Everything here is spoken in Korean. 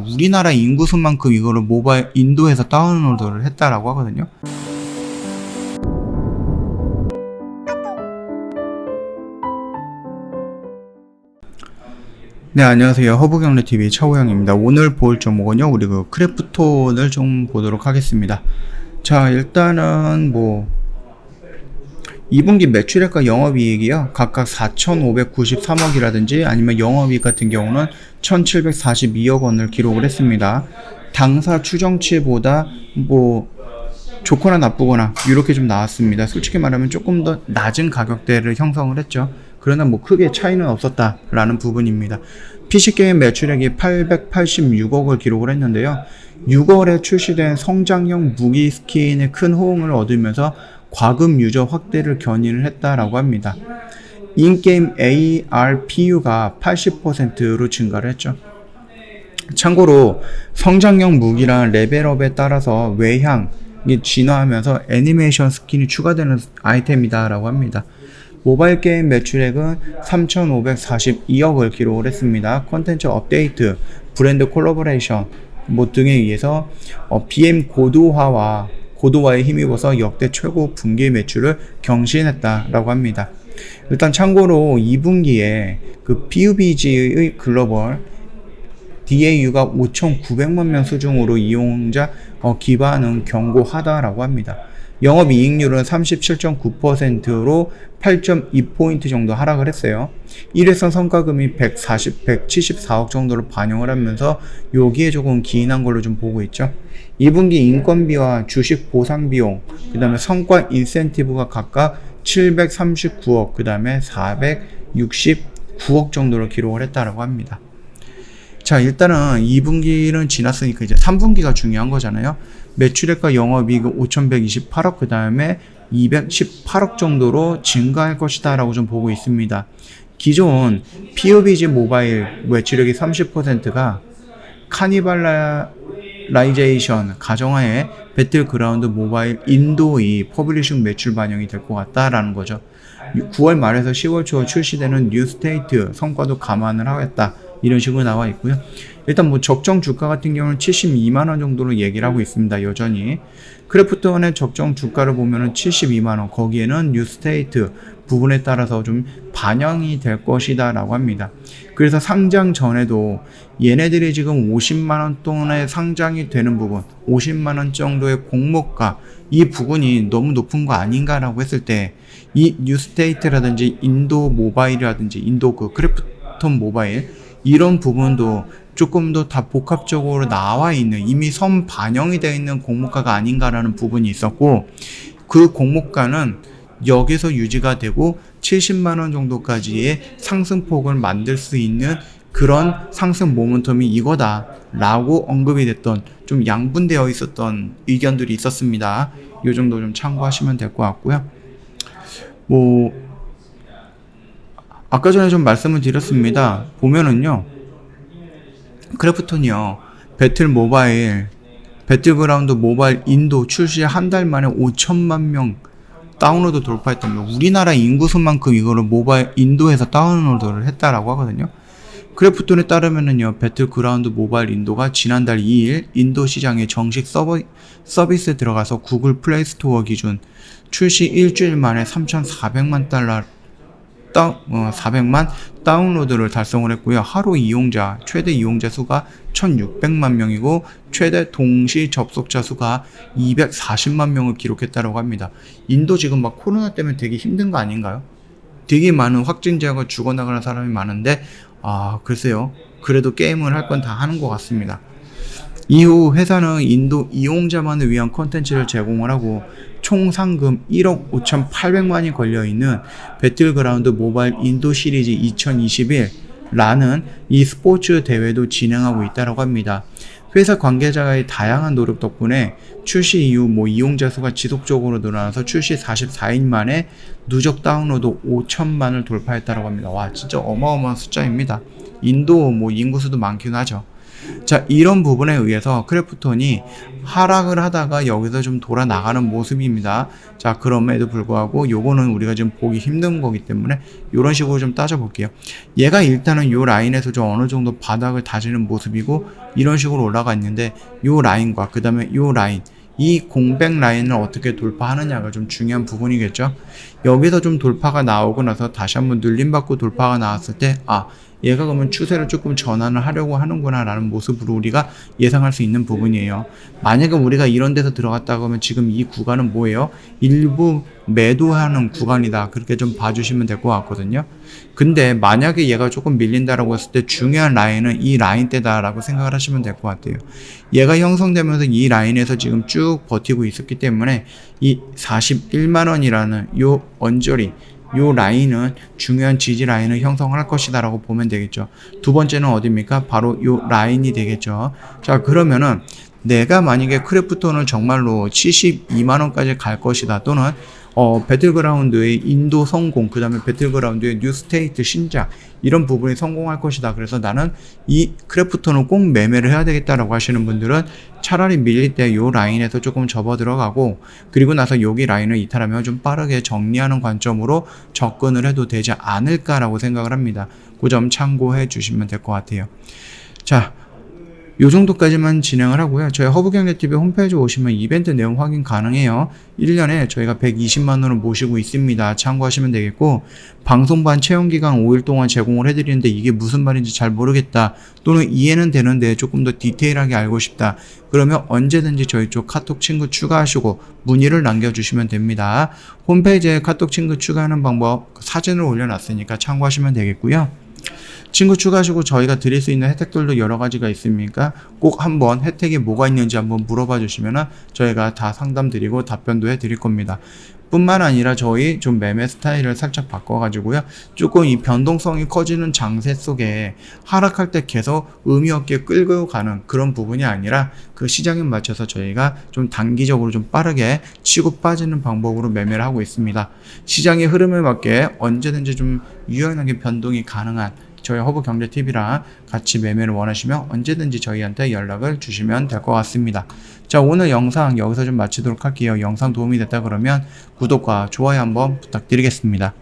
우리나라 인구수만큼 이거를 모바일 인도에서 다운로드를 했다라고 하거든요. 네, 안녕하세요. 허브경제TV 차우영입니다. 오늘 볼 종목은요, 우리 크래프톤을 좀 보도록 하겠습니다. 자, 일단은 2분기 매출액과 영업이익이요, 각각 4,593억이라든지 아니면 영업이익 같은 경우는 1,742억 원을 기록을 했습니다. 당사 추정치보다 좋거나 나쁘거나 이렇게 좀 나왔습니다. 솔직히 말하면 조금 더 낮은 가격대를 형성을 했죠. 그러나 크게 차이는 없었다라는 부분입니다. PC게임 매출액이 886억을 기록을 했는데요. 6월에 출시된 성장형 무기 스킨의 큰 호응을 얻으면서 과금 유저 확대를 견인을 했다라고 합니다. 인게임 ARPU가 80%로 증가를 했죠. 참고로 성장형 무기랑 레벨업에 따라서 외향이 진화하면서 애니메이션 스킨이 추가되는 아이템이다 라고 합니다. 모바일 게임 매출액은 3,542억을 기록을 했습니다. 콘텐츠 업데이트, 브랜드 콜라보레이션 등에 의해서 BM 고도화에 힘입어서 역대 최고 분기 매출을 경신했다라고 합니다. 일단 참고로 2분기에 PUBG의 글로벌 DAU가 5,900만 명 수준으로 이용자 기반은 견고하다라고 합니다. 영업이익률은 37.9%로 8.2포인트 정도 하락을 했어요. 일회성 성과금이 174억 정도로 반영을 하면서 여기에 조금 기인한 걸로 좀 보고 있죠. 2분기 인건비와 주식 보상 비용, 그 다음에 성과 인센티브가 각각 739억, 그 다음에 469억 정도로 기록을 했다라고 합니다. 자, 일단은 2분기는 지났으니까 이제 3분기가 중요한 거잖아요. 매출액과 영업이익은 5,128억, 그 다음에 218억 정도로 증가할 것이다 라고 좀 보고 있습니다. 기존 PUBG 모바일 매출액이 30%가 카니발라이제이션 가정하에 배틀그라운드 모바일 인도의 퍼블리싱 매출 반영이 될 것 같다라는 거죠. 9월 말에서 10월 초 출시되는 뉴스테이트 성과도 감안을 하겠다, 이런 식으로 나와 있고요. 일단 적정 주가 같은 경우는 72만원 정도로 얘기를 하고 있습니다. 여전히 크래프톤의 적정 주가를 보면은 72만원, 거기에는 뉴스테이트 부분에 따라서 좀 반영이 될 것이다 라고 합니다. 그래서 상장 전에도 얘네들이 지금 50만원 돈에 상장이 되는 부분, 50만원 정도의 공모가, 이 부분이 너무 높은 거 아닌가 라고 했을 때 이 뉴스테이트라든지 인도 모바일이라든지 인도 크래프톤 모바일, 이런 부분도 조금 더 다 복합적으로 나와 있는, 이미 선 반영이 되어 있는 공모가가 아닌가라는 부분이 있었고, 그 공모가는 여기서 유지가 되고 70만원 정도까지의 상승폭을 만들 수 있는 그런 상승 모멘텀이 이거다 라고 언급이 됐던, 좀 양분되어 있었던 의견들이 있었습니다. 이 정도 좀 참고하시면 될 것 같고요. 아까 전에 좀 말씀을 드렸습니다. 보면은요, 크래프톤이요, 배틀그라운드 모바일 인도 출시 한 달 만에 5천만 명 다운로드 돌파했답니다. 우리나라 인구수만큼 이거를 모바일 인도에서 다운로드를 했다라고 하거든요. 크래프톤에 따르면은요, 배틀그라운드 모바일 인도가 지난달 2일 인도 시장에 정식 서비스에 들어가서 구글 플레이 스토어 기준 출시 일주일 만에 3,400만 400만 다운로드를 달성을 했고요. 하루 최대 이용자 수가 1,600만 명이고 최대 동시 접속자 수가 240만 명을 기록했다고 합니다. 인도 지금 코로나 때문에 되게 힘든 거 아닌가요? 되게 많은 확진자가 죽어나가는 사람이 많은데, 글쎄요, 그래도 게임을 할 건 다 하는 것 같습니다. 이후 회사는 인도 이용자만을 위한 콘텐츠를 제공을 하고 총 상금 1억 5,800만이 걸려있는 배틀그라운드 모바일 인도 시리즈 2021라는 이 스포츠 대회도 진행하고 있다고 합니다. 회사 관계자의 다양한 노력 덕분에 출시 이후 이용자 수가 지속적으로 늘어나서 출시 44일 만에 누적 다운로드 5천만을 돌파했다고 합니다. 와, 진짜 어마어마한 숫자입니다. 인도 인구수도 많긴 하죠. 자, 이런 부분에 의해서 크래프톤이 하락을 하다가 여기서 좀 돌아 나가는 모습입니다. 자, 그럼에도 불구하고 요거는 우리가 지금 보기 힘든 거기 때문에 이런 식으로 좀 따져볼게요. 얘가 일단은 요 라인에서 좀 어느 정도 바닥을 다지는 모습이고 이런 식으로 올라가 있는데 요 라인과 그 다음에 요 라인, 이 공백 라인을 어떻게 돌파하느냐가 좀 중요한 부분이겠죠. 여기서 좀 돌파가 나오고 나서 다시 한번 눌림받고 돌파가 나왔을 때 얘가 그러면 추세를 조금 전환을 하려고 하는구나 라는 모습으로 우리가 예상할 수 있는 부분이에요. 만약에 우리가 이런 데서 들어갔다 그러면 지금 이 구간은 뭐예요? 일부 매도하는 구간이다, 그렇게 좀 봐주시면 될 것 같거든요. 근데 만약에 얘가 조금 밀린다라고 했을 때 중요한 라인은 이 라인대다라고 생각을 하시면 될 것 같아요. 얘가 형성되면서 이 라인에서 지금 쭉 버티고 있었기 때문에 이 41만원이라는 요 언저리, 요 라인은 중요한 지지 라인을 형성을 할 것이다 라고 보면 되겠죠. 두 번째는 어디입니까? 바로 요 라인이 되겠죠. 자, 그러면은 내가 만약에 크래프톤을 정말로 72만원까지 갈 것이다, 또는 배틀그라운드의 인도 성공, 그 다음에 배틀그라운드의 뉴스테이트 신작, 이런 부분이 성공할 것이다, 그래서 나는 이 크래프톤을 꼭 매매를 해야 되겠다라고 하시는 분들은 차라리 밀릴 때 요 라인에서 조금 접어 들어가고, 그리고 나서 여기 라인을 이탈하면 좀 빠르게 정리하는 관점으로 접근을 해도 되지 않을까라고 생각을 합니다. 그 점 참고해 주시면 될 것 같아요. 자, 요 정도까지만 진행을 하고요. 저희 허브경제TV 홈페이지 오시면 이벤트 내용 확인 가능해요. 1년에 저희가 120만원을 모시고 있습니다. 참고하시면 되겠고, 방송반 체험기간 5일 동안 제공을 해드리는데 이게 무슨 말인지 잘 모르겠다, 또는 이해는 되는데 조금 더 디테일하게 알고 싶다, 그러면 언제든지 저희 쪽 카톡 친구 추가하시고 문의를 남겨주시면 됩니다. 홈페이지에 카톡 친구 추가하는 방법 사진을 올려놨으니까 참고하시면 되겠고요. 친구 추가하시고 저희가 드릴 수 있는 혜택들도 여러 가지가 있으니까 꼭 한번 혜택이 뭐가 있는지 한번 물어봐 주시면 저희가 다 상담 드리고 답변도 해 드릴 겁니다. 뿐만 아니라 저희 좀 매매 스타일을 살짝 바꿔가지고요, 조금 이 변동성이 커지는 장세 속에 하락할 때 계속 의미 없게 끌고 가는 그런 부분이 아니라 그 시장에 맞춰서 저희가 좀 단기적으로 좀 빠르게 치고 빠지는 방법으로 매매를 하고 있습니다. 시장의 흐름에 맞게 언제든지 좀 유연하게 변동이 가능한 저희 허브경제TV랑 같이 매매를 원하시면 언제든지 저희한테 연락을 주시면 될 것 같습니다. 자, 오늘 영상 여기서 좀 마치도록 할게요. 영상 도움이 됐다 그러면 구독과 좋아요 한번 부탁드리겠습니다.